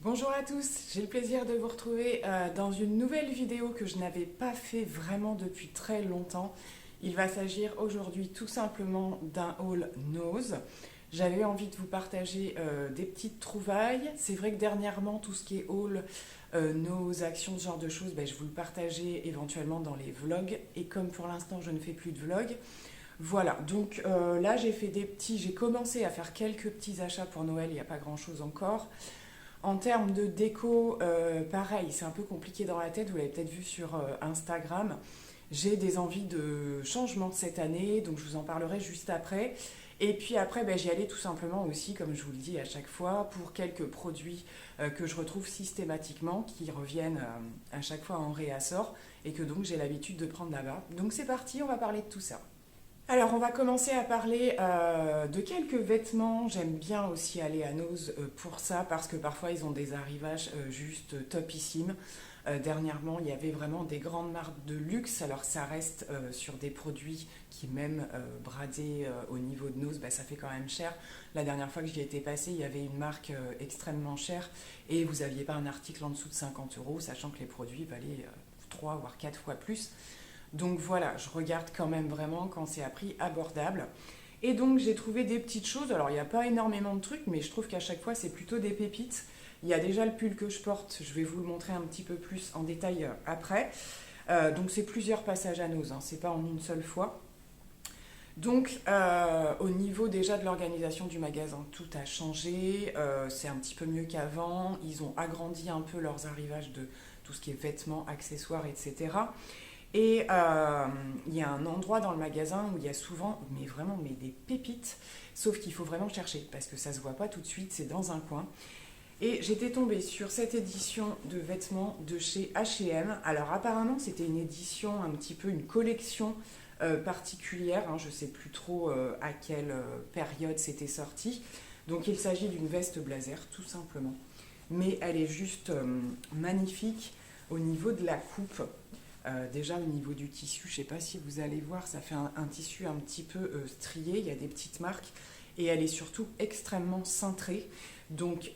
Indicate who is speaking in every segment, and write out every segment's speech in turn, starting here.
Speaker 1: Bonjour à tous, j'ai le plaisir de vous retrouver dans une nouvelle vidéo que je n'avais pas fait vraiment depuis très longtemps. Il va s'agir aujourd'hui tout simplement d'un haul Nose. J'avais envie de vous partager des petites trouvailles. C'est vrai que dernièrement, tout ce qui est haul, nos actions, ce genre de choses, je vous le partageais éventuellement dans les vlogs. Et comme pour l'instant, je ne fais plus de vlogs, voilà. Donc là, j'ai commencé à faire quelques petits achats pour Noël, il n'y a pas grand-chose encore. En termes de déco, pareil, c'est un peu compliqué dans la tête, vous l'avez peut-être vu sur Instagram. J'ai des envies de changement cette année, donc je vous en parlerai juste après. Et puis après, j'y allais tout simplement aussi, comme je vous le dis à chaque fois, pour quelques produits que je retrouve systématiquement, qui reviennent à chaque fois en réassort, et que donc j'ai l'habitude de prendre là-bas. Donc c'est parti, on va parler de tout ça. Alors, on va commencer à parler de quelques vêtements. J'aime bien aussi aller à Nose pour ça parce que parfois ils ont des arrivages juste topissimes. Dernièrement, il y avait vraiment des grandes marques de luxe. Alors, ça reste sur des produits qui, même bradés au niveau de Nose, ça fait quand même cher. La dernière fois que j'y étais passée, il y avait une marque extrêmement chère et vous n'aviez pas un article en dessous de 50 euros, sachant que les produits valaient 3 voire 4 fois plus. Donc voilà, je regarde quand même vraiment quand c'est à prix abordable. Et donc j'ai trouvé des petites choses. Alors il n'y a pas énormément de trucs, mais je trouve qu'à chaque fois c'est plutôt des pépites. Il y a déjà le pull que je porte, je vais vous le montrer un petit peu plus en détail après. Donc c'est plusieurs passages à Nose, c'est pas en une seule fois. Donc au niveau déjà de l'organisation du magasin, tout a changé, c'est un petit peu mieux qu'avant. Ils ont agrandi un peu leurs arrivages de tout ce qui est vêtements, accessoires, etc. Et il y a un endroit dans le magasin où il y a souvent, mais des pépites, sauf qu'il faut vraiment chercher, parce que ça se voit pas tout de suite, c'est dans un coin. Et j'étais tombée sur cette édition de vêtements de chez H&M. Alors apparemment c'était une édition, un petit peu une collection particulière, je sais plus trop à quelle période c'était sorti. Donc il s'agit d'une veste blazer, tout simplement. Mais elle est juste magnifique au niveau de la coupe. Déjà au niveau du tissu, je ne sais pas si vous allez voir, ça fait un tissu un petit peu strié, il y a des petites marques et elle est surtout extrêmement cintrée. Donc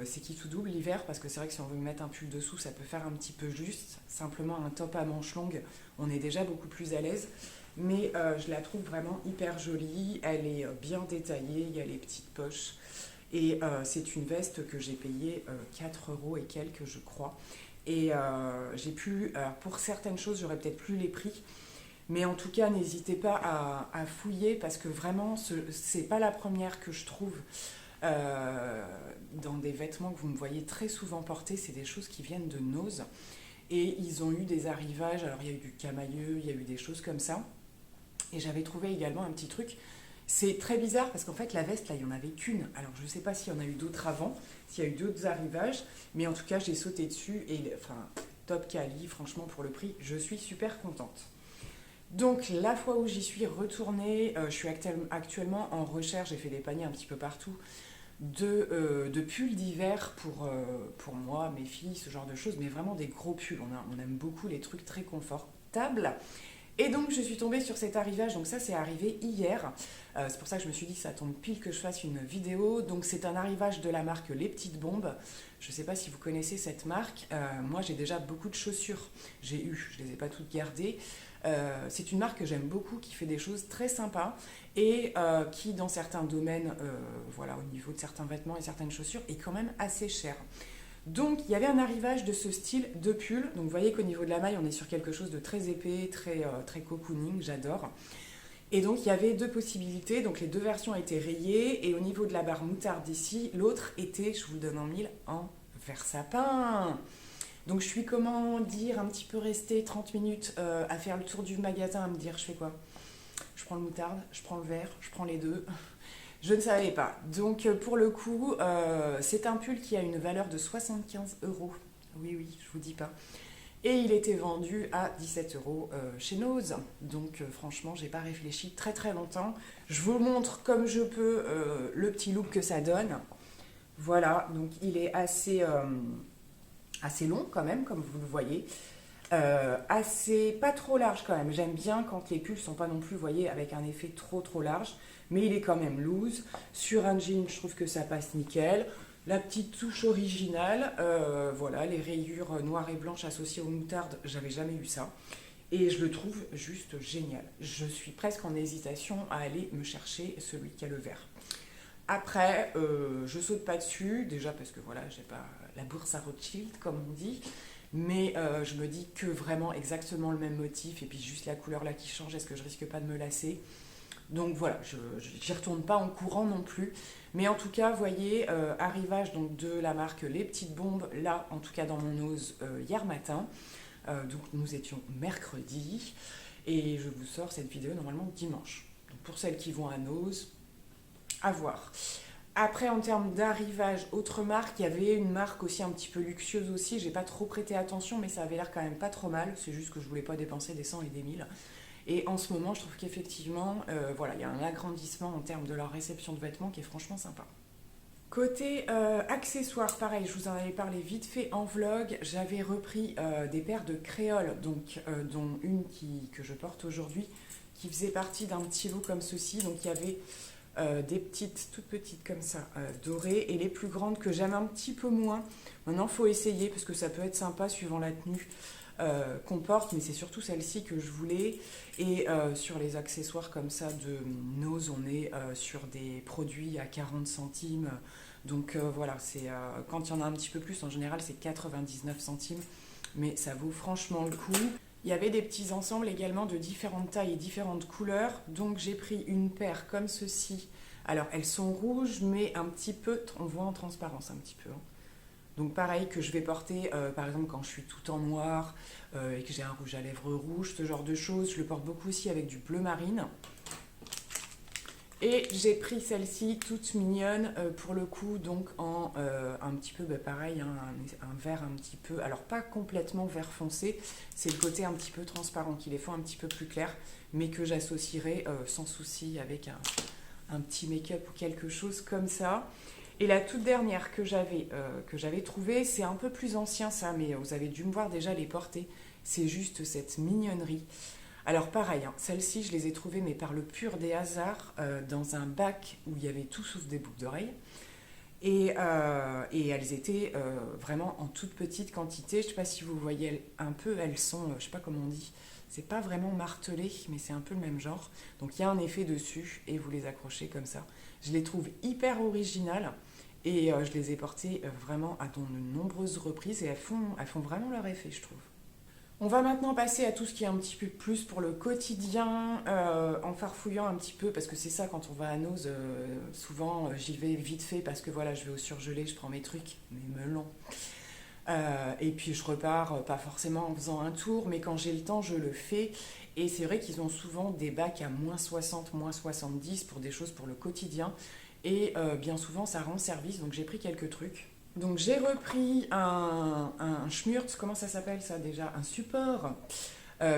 Speaker 1: c'est qui tout double l'hiver parce que c'est vrai que si on veut mettre un pull dessous, ça peut faire un petit peu juste. Simplement un top à manches longues, on est déjà beaucoup plus à l'aise. Mais je la trouve vraiment hyper jolie, elle est bien détaillée, il y a les petites poches. Et c'est une veste que j'ai payée 4 euros et quelques, je crois. Et j'ai pu, alors pour certaines choses, j'aurais peut-être plus les prix, mais en tout cas, n'hésitez pas à fouiller parce que vraiment, c'est pas la première que je trouve dans des vêtements que vous me voyez très souvent porter. C'est des choses qui viennent de Nose et ils ont eu des arrivages. Alors, il y a eu du camailleux, il y a eu des choses comme ça. Et j'avais trouvé également un petit truc. C'est très bizarre parce qu'en fait, la veste, là, il n'y en avait qu'une. Alors, je ne sais pas s'il y en a eu d'autres avant, s'il y a eu d'autres arrivages, mais en tout cas, j'ai sauté dessus et, top quali, franchement, pour le prix, je suis super contente. Donc, la fois où j'y suis retournée, je suis actuellement en recherche, j'ai fait des paniers un petit peu partout, de pulls d'hiver pour moi, mes filles, ce genre de choses, mais vraiment des gros pulls. On aime beaucoup les trucs très confortables. Et donc je suis tombée sur cet arrivage, donc ça c'est arrivé hier, c'est pour ça que je me suis dit que ça tombe pile que je fasse une vidéo. Donc c'est un arrivage de la marque Les Petites Bombes, je ne sais pas si vous connaissez cette marque, moi j'ai déjà beaucoup de chaussures, je ne les ai pas toutes gardées. C'est une marque que j'aime beaucoup, qui fait des choses très sympas et qui dans certains domaines, au niveau de certains vêtements et certaines chaussures, est quand même assez chère. Donc il y avait un arrivage de ce style de pull. Donc vous voyez qu'au niveau de la maille, on est sur quelque chose de très épais, très cocooning, j'adore. Et donc il y avait deux possibilités. Donc les deux versions étaient rayées. Et au niveau de la barre moutarde ici, l'autre était, je vous le donne en mille, en vert sapin. Donc je suis, comment dire, un petit peu restée 30 minutes à faire le tour du magasin, à me dire, je fais quoi? Je prends le moutarde, je prends le vert, je prends les deux. Je ne savais pas. Donc pour le coup, c'est un pull qui a une valeur de 75 euros. Oui, je vous dis pas. Et il était vendu à 17 euros chez Nose. Donc franchement, j'ai pas réfléchi très très longtemps. Je vous montre comme je peux le petit look que ça donne. Voilà, donc il est assez long quand même, comme vous le voyez. Assez pas trop large quand même. J'aime bien quand les pulls sont pas non plus, vous voyez, avec un effet trop large, mais il est quand même loose. Sur un jean, je trouve que ça passe nickel. La petite touche originale, voilà, les rayures noires et blanches associées aux moutardes, j'avais jamais eu ça. Et je le trouve juste génial. Je suis presque en hésitation à aller me chercher celui qui a le vert. Après, je saute pas dessus, déjà parce que voilà, j'ai pas la bourse à Rothschild, comme on dit. Mais je me dis que vraiment exactement le même motif, et puis juste la couleur là qui change, est-ce que je risque pas de me lasser? Donc voilà, je n'y retourne pas en courant non plus. Mais en tout cas, vous voyez, arrivage donc de la marque Les Petites Bombes, là, en tout cas dans mon nose, hier matin. Donc nous étions mercredi, et je vous sors cette vidéo normalement dimanche. Donc pour celles qui vont à nose, à voir. Après, en termes d'arrivage, autre marque, il y avait une marque aussi un petit peu luxueuse aussi. J'ai pas trop prêté attention, mais ça avait l'air quand même pas trop mal. C'est juste que je voulais pas dépenser des 100 et des 1000. Et en ce moment, je trouve qu'effectivement, voilà, il y a un agrandissement en termes de leur réception de vêtements qui est franchement sympa. Côté accessoires, pareil, je vous en avais parlé vite fait en vlog. J'avais repris des paires de créoles, donc, dont une que je porte aujourd'hui, qui faisait partie d'un petit lot comme ceci. Donc il y avait des petites, toutes petites comme ça, dorées, et les plus grandes que j'aime un petit peu moins. Maintenant, il faut essayer parce que ça peut être sympa suivant la tenue qu'on porte, mais c'est surtout celle-ci que je voulais. Et sur les accessoires comme ça de Nose, on est sur des produits à 40 centimes. Donc voilà, quand il y en a un petit peu plus, en général c'est 99 centimes, mais ça vaut franchement le coup. Il y avait des petits ensembles également de différentes tailles et différentes couleurs, donc j'ai pris une paire comme ceci. Alors elles sont rouges, mais un petit peu, on voit en transparence un petit peu, hein. Donc pareil, que je vais porter par exemple quand je suis tout en noir et que j'ai un rouge à lèvres rouge, ce genre de choses. Je le porte beaucoup aussi avec du bleu marine. Et j'ai pris celle-ci toute mignonne pour le coup, donc en un petit peu pareil, hein, un vert un petit peu, alors pas complètement vert foncé, c'est le côté un petit peu transparent qui les font un petit peu plus clair, mais que j'associerai sans souci avec un petit make-up ou quelque chose comme ça. Et la toute dernière que j'avais trouvée, c'est un peu plus ancien ça, mais vous avez dû me voir déjà les porter, c'est juste cette mignonnerie. Alors pareil, hein, celles-ci je les ai trouvées mais par le pur des hasards dans un bac où il y avait tout sauf des boucles d'oreilles. Et elles étaient vraiment en toute petite quantité. Je ne sais pas si vous voyez un peu, elles sont, je ne sais pas comment on dit, c'est pas vraiment martelé, mais c'est un peu le même genre. Donc il y a un effet dessus et vous les accrochez comme ça. Je les trouve hyper originales et je les ai portées vraiment à de nombreuses reprises et elles font vraiment leur effet, je trouve. On va maintenant passer à tout ce qui est un petit peu plus pour le quotidien, en farfouillant un petit peu, parce que c'est ça quand on va à Nose, souvent j'y vais vite fait parce que voilà, je vais au surgelé, je prends mes trucs, mes melons, et puis je repars, pas forcément en faisant un tour, mais quand j'ai le temps, je le fais. Et c'est vrai qu'ils ont souvent des bacs à moins 60, moins 70 pour des choses pour le quotidien, et bien souvent ça rend service, donc j'ai pris quelques trucs. Donc j'ai repris un schmurz, comment ça s'appelle ça déjà? Un support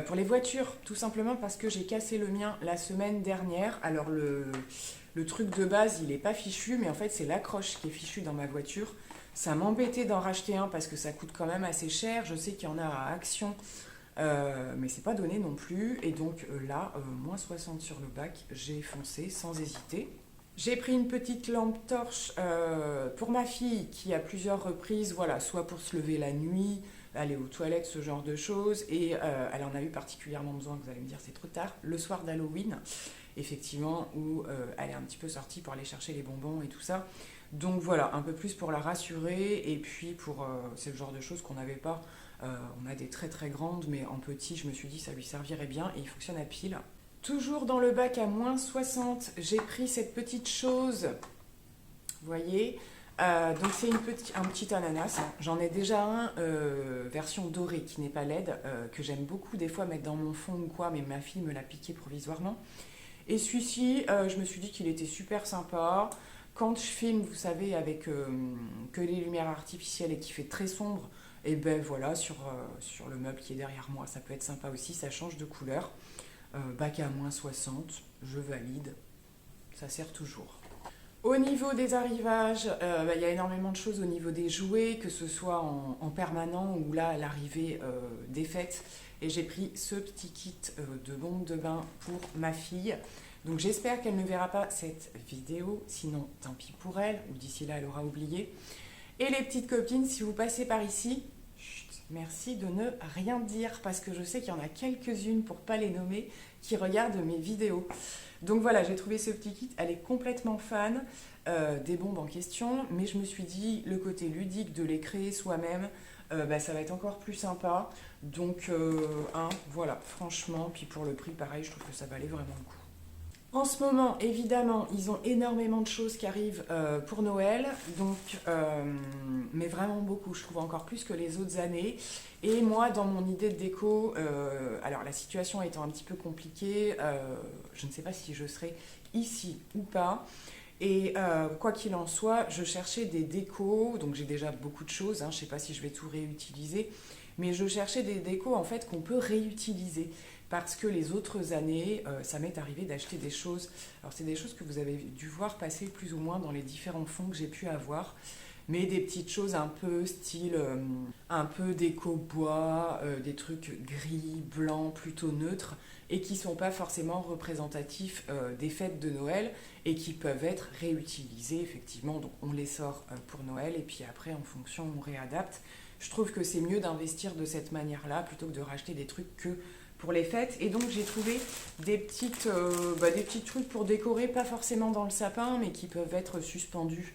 Speaker 1: pour les voitures, tout simplement parce que j'ai cassé le mien la semaine dernière. Alors le truc de base, il n'est pas fichu, mais en fait c'est l'accroche qui est fichue dans ma voiture. Ça m'embêtait d'en racheter un parce que ça coûte quand même assez cher. Je sais qu'il y en a à Action, mais c'est pas donné non plus. Et donc là, moins 60 sur le bac, j'ai foncé sans hésiter. J'ai pris une petite lampe torche pour ma fille qui à plusieurs reprises, voilà, soit pour se lever la nuit, aller aux toilettes, ce genre de choses, et elle en a eu particulièrement besoin, vous allez me dire c'est trop tard, le soir d'Halloween, effectivement, où elle est un petit peu sortie pour aller chercher les bonbons et tout ça. Donc voilà, un peu plus pour la rassurer, et puis c'est le genre de choses qu'on n'avait pas. On a des très très grandes, mais en petit, je me suis dit ça lui servirait bien, et il fonctionne à pile. Toujours dans le bac à moins 60, j'ai pris cette petite chose, vous voyez, donc c'est un petit ananas, hein. J'en ai déjà un version dorée qui n'est pas LED, que j'aime beaucoup des fois mettre dans mon fond ou quoi, mais ma fille me l'a piqué provisoirement. Et celui-ci, je me suis dit qu'il était super sympa. Quand je filme, vous savez, avec que les lumières artificielles et qui fait très sombre, et ben voilà, sur le meuble qui est derrière moi, ça peut être sympa aussi, ça change de couleur. Bac à moins 60, je valide, ça sert toujours. Au niveau des arrivages, y a énormément de choses au niveau des jouets, que ce soit en permanent ou là à l'arrivée des fêtes. Et j'ai pris ce petit kit de bombes de bain pour ma fille. Donc j'espère qu'elle ne verra pas cette vidéo, sinon tant pis pour elle, ou d'ici là elle aura oublié. Et les petites copines, si vous passez par ici, chut, merci de ne rien dire, parce que je sais qu'il y en a quelques-unes, pour pas les nommer, qui regardent mes vidéos. Donc voilà, j'ai trouvé ce petit kit, elle est complètement fan des bombes en question, mais je me suis dit, le côté ludique de les créer soi-même, ça va être encore plus sympa. Donc voilà, franchement, puis pour le prix, pareil, je trouve que ça valait vraiment le coup. En ce moment, évidemment, ils ont énormément de choses qui arrivent pour Noël, donc, mais vraiment beaucoup, je trouve encore plus que les autres années. Et moi, dans mon idée de déco, alors la situation étant un petit peu compliquée, je ne sais pas si je serai ici ou pas. Et quoi qu'il en soit, je cherchais des décos, donc j'ai déjà beaucoup de choses, hein, je ne sais pas si je vais tout réutiliser, mais je cherchais des décos en fait qu'on peut réutiliser. Parce que les autres années, ça m'est arrivé d'acheter des choses. Alors c'est des choses que vous avez dû voir passer plus ou moins dans les différents fonds que j'ai pu avoir. Mais des petites choses un peu style, un peu déco bois, des trucs gris, blancs, plutôt neutres, et qui ne sont pas forcément représentatifs des fêtes de Noël, et qui peuvent être réutilisés, effectivement. Donc on les sort pour Noël, et puis après, en fonction, on réadapte. Je trouve que c'est mieux d'investir de cette manière-là, plutôt que de racheter des trucs que pour les fêtes. Et donc j'ai trouvé des petits trucs pour décorer, pas forcément dans le sapin, mais qui peuvent être suspendus,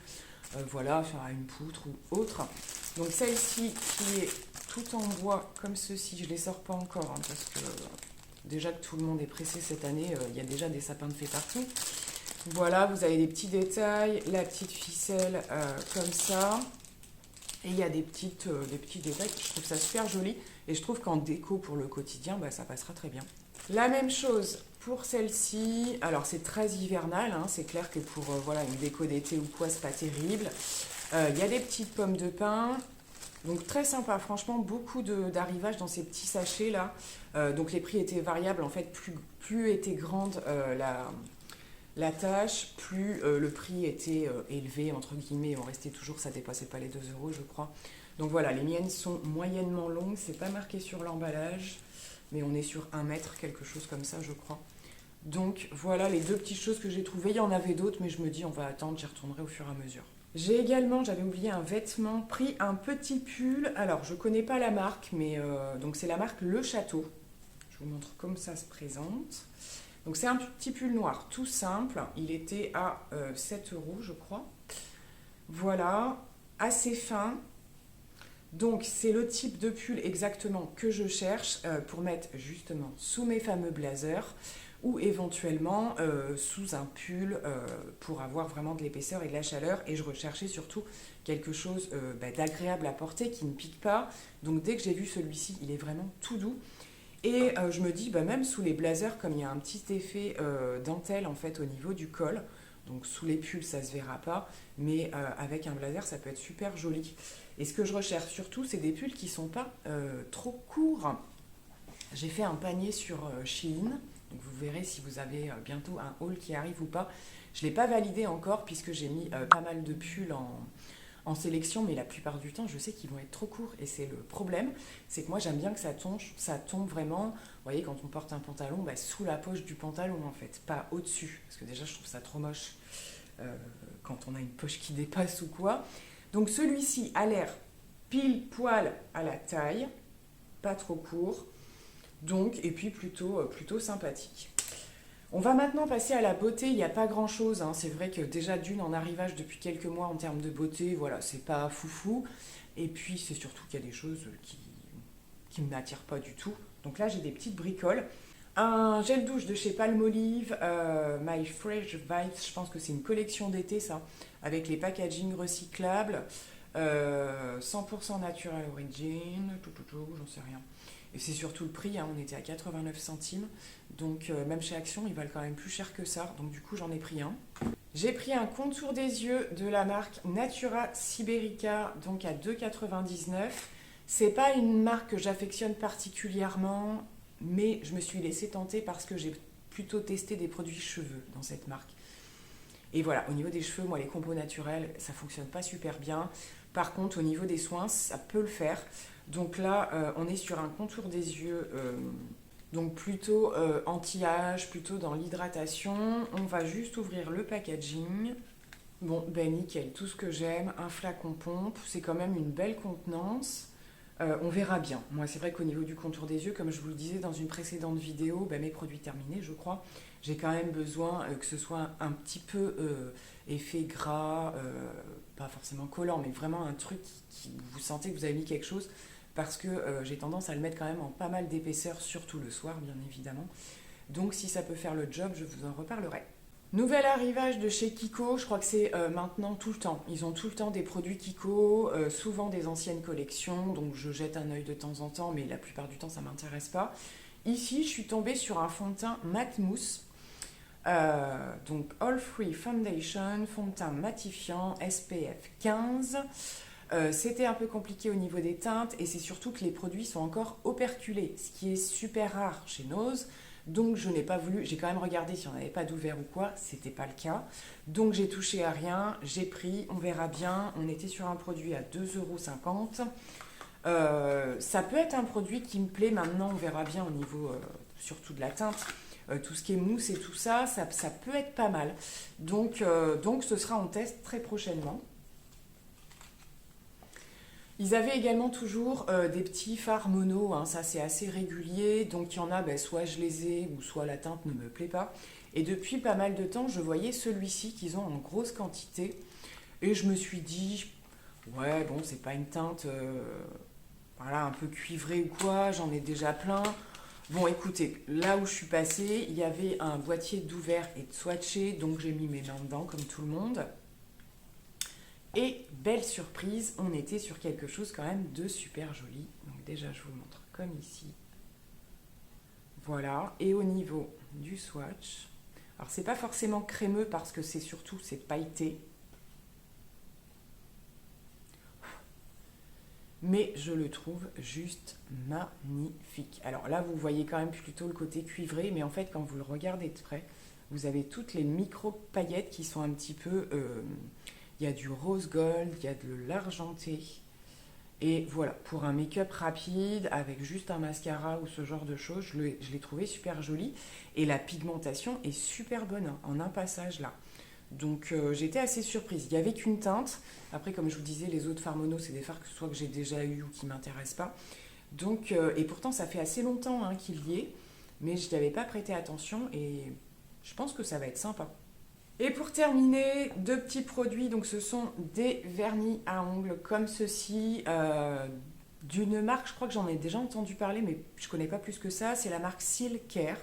Speaker 1: voilà, sur une poutre ou autre. Donc celle-ci qui est tout en bois comme ceci, je les sors pas encore, hein, parce que déjà que tout le monde est pressé cette année, il y a déjà des sapins de fées partout. Voilà, vous avez des petits détails, la petite ficelle comme ça. Et il y a des petits détails, je trouve ça super joli. Et je trouve qu'en déco pour le quotidien, ça passera très bien. La même chose pour celle-ci. Alors c'est très hivernal, hein, c'est clair que pour voilà, une déco d'été ou quoi, c'est pas terrible. Il y a des petites pommes de pin. Donc très sympa, franchement, beaucoup d'arrivages dans ces petits sachets là. Donc les prix étaient variables, en fait, plus était grande la tâche, plus le prix était élevé, entre guillemets, on restait toujours, ça dépassait pas les 2 euros, je crois. Donc voilà, les miennes sont moyennement longues, c'est pas marqué sur l'emballage, mais on est sur 1 mètre, quelque chose comme ça, je crois. Donc voilà les 2 petites choses que j'ai trouvées. Il y en avait d'autres, mais je me dis, on va attendre, j'y retournerai au fur et à mesure. J'ai également, j'avais oublié un vêtement, pris un petit pull. Alors, je connais pas la marque, mais donc c'est la marque Le Château. Je vous montre comme ça se présente. Donc c'est un petit pull noir, tout simple. Il était à 7 euros, je crois. Voilà, assez fin. Donc c'est le type de pull exactement que je cherche pour mettre justement sous mes fameux blazers ou éventuellement sous un pull pour avoir vraiment de l'épaisseur et de la chaleur. Et je recherchais surtout quelque chose d'agréable à porter, qui ne pique pas. Donc dès que j'ai vu celui-ci, il est vraiment tout doux. Et je me dis, même sous les blazers, comme il y a un petit effet dentelle en fait au niveau du col, donc sous les pulls ça se verra pas, mais avec un blazer ça peut être super joli. Et ce que je recherche surtout, c'est des pulls qui sont pas trop courts. J'ai fait un panier sur Shein, donc vous verrez si vous avez bientôt un haul qui arrive ou pas. Je ne l'ai pas validé encore puisque j'ai mis pas mal de pulls en sélection, mais la plupart du temps, je sais qu'ils vont être trop courts. Et c'est le problème, c'est que moi, j'aime bien que ça tombe vraiment, vous voyez, quand on porte un pantalon, sous la poche du pantalon, en fait, pas au-dessus. Parce que déjà, je trouve ça trop moche quand on a une poche qui dépasse ou quoi. Donc celui-ci a l'air pile poil à la taille, pas trop court, donc, et puis plutôt sympathique. On va maintenant passer à la beauté. Il n'y a pas grand chose, hein. C'est vrai que déjà d'une en arrivage depuis quelques mois en termes de beauté, voilà, c'est pas foufou. Et puis c'est surtout qu'il y a des choses qui ne m'attirent pas du tout. Donc là j'ai des petites bricoles. Un gel douche de chez Palmolive, My Fresh Vibes, je pense que c'est une collection d'été ça, avec les packaging recyclables, 100% natural origin, j'en sais rien. Et c'est surtout le prix, hein, on était à 89 centimes, donc même chez Action, ils valent quand même plus cher que ça, donc du coup j'en ai pris un. J'ai pris un contour des yeux de la marque Natura Siberica, donc à 2,99 €. C'est pas une marque que j'affectionne particulièrement, mais je me suis laissée tenter parce que j'ai plutôt testé des produits cheveux dans cette marque. Et voilà, au niveau des cheveux, moi les compos naturels, ça fonctionne pas super bien. Par contre, au niveau des soins, ça peut le faire. Donc là, on est sur un contour des yeux Donc plutôt anti-âge, plutôt dans l'hydratation. On va juste ouvrir le packaging. Bon, ben nickel, tout ce que j'aime, un flacon pompe, c'est quand même une belle contenance. On verra bien. Moi, c'est vrai qu'au niveau du contour des yeux, comme je vous le disais dans une précédente vidéo, ben, mes produits terminés, je crois, j'ai quand même besoin que ce soit un petit peu effet gras, pas forcément collant, mais vraiment un truc qui vous sentez que vous avez mis quelque chose, parce que j'ai tendance à le mettre quand même en pas mal d'épaisseur, surtout le soir, bien évidemment. Donc, si ça peut faire le job, je vous en reparlerai. Nouvel arrivage de chez Kiko, je crois que c'est maintenant tout le temps. Ils ont tout le temps des produits Kiko, souvent des anciennes collections, donc je jette un œil de temps en temps, mais la plupart du temps ça ne m'intéresse pas. Ici, je suis tombée sur un fond de teint mat mousse, donc All Free Foundation, fond de teint matifiant, SPF 15. C'était un peu compliqué au niveau des teintes, et c'est surtout que les produits sont encore operculés, ce qui est super rare chez Nose. Donc je n'ai pas voulu, j'ai quand même regardé si on n'avait pas d'ouvert ou quoi, c'était pas le cas. Donc j'ai touché à rien, j'ai pris, on verra bien. On était sur un produit à 2,50 €. Ça peut être un produit qui me plaît maintenant, on verra bien au niveau surtout de la teinte. Tout ce qui est mousse et tout ça, ça peut être pas mal. Donc ce sera en test très prochainement. Ils avaient également toujours des petits fards mono, hein, ça c'est assez régulier, donc il y en a, soit je les ai, ou soit la teinte ne me plaît pas. Et depuis pas mal de temps, je voyais celui-ci qu'ils ont en grosse quantité, et je me suis dit, ouais bon c'est pas une teinte voilà, un peu cuivrée ou quoi, j'en ai déjà plein. Bon écoutez, là où je suis passée, il y avait un boîtier d'ouvert et de swatché, donc j'ai mis mes mains dedans comme tout le monde. Et belle surprise, on était sur quelque chose quand même de super joli. Donc déjà, je vous montre comme ici. Voilà. Et au niveau du swatch, alors c'est pas forcément crémeux parce que c'est surtout, c'est pailleté. Mais je le trouve juste magnifique. Alors là, vous voyez quand même plutôt le côté cuivré, mais en fait, quand vous le regardez de près, vous avez toutes les micro-paillettes qui sont un petit peu... il y a du rose gold, il y a de l'argenté. Et voilà, pour un make-up rapide, avec juste un mascara ou ce genre de choses, je l'ai trouvé super joli. Et la pigmentation est super bonne, hein, en un passage là. Donc j'étais assez surprise. Il n'y avait qu'une teinte. Après, comme je vous disais, les autres fards mono, c'est des fards que soit que j'ai déjà eu ou qui ne m'intéressent pas. Donc, et pourtant, ça fait assez longtemps hein, qu'il y est. Mais je n'y avais pas prêté attention et je pense que ça va être sympa. Et pour terminer, deux petits produits, donc ce sont des vernis à ongles comme ceci, d'une marque, je crois que j'en ai déjà entendu parler, mais je ne connais pas plus que ça, c'est la marque Seal Care.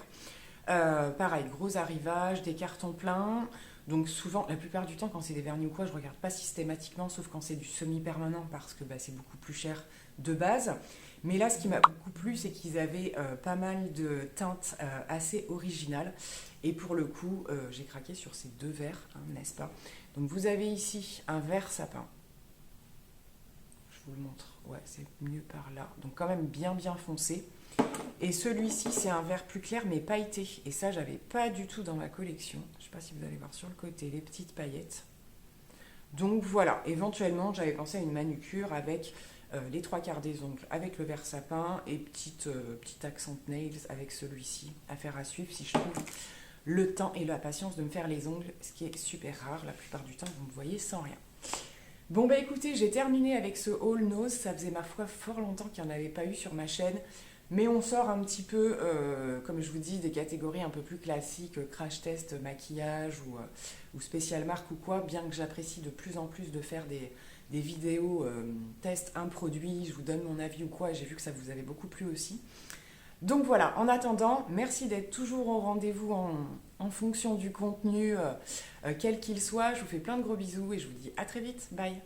Speaker 1: Pareil, gros arrivage, des cartons pleins, donc souvent, la plupart du temps, quand c'est des vernis ou quoi, je ne regarde pas systématiquement, sauf quand c'est du semi-permanent, parce que c'est beaucoup plus cher de base. Mais là, ce qui m'a beaucoup plu, c'est qu'ils avaient pas mal de teintes assez originales. Et pour le coup, j'ai craqué sur ces deux verres, hein, n'est-ce pas? Donc vous avez ici un vert sapin. Je vous le montre, ouais, c'est mieux par là. Donc quand même bien foncé. Et celui-ci, c'est un vert plus clair, mais pailleté. Et ça, j'avais pas du tout dans ma collection. Je ne sais pas si vous allez voir sur le côté les petites paillettes. Donc voilà, éventuellement, j'avais pensé à une manucure avec... les trois quarts des ongles avec le vert sapin et petit accent nails avec celui-ci. Affaire à suivre si je trouve le temps et la patience de me faire les ongles, ce qui est super rare. La plupart du temps, vous me voyez sans rien. Bon bah écoutez, j'ai terminé avec ce haul Nose. Ça faisait ma foi fort longtemps qu'il n'y en avait pas eu sur ma chaîne. Mais on sort un petit peu, comme je vous dis, des catégories un peu plus classiques, crash test, maquillage ou spécial marque ou quoi, bien que j'apprécie de plus en plus de faire des vidéos test un produit, je vous donne mon avis ou quoi, et j'ai vu que ça vous avait beaucoup plu aussi. Donc voilà, en attendant, merci d'être toujours au rendez-vous en fonction du contenu, quel qu'il soit. Je vous fais plein de gros bisous et je vous dis à très vite. Bye!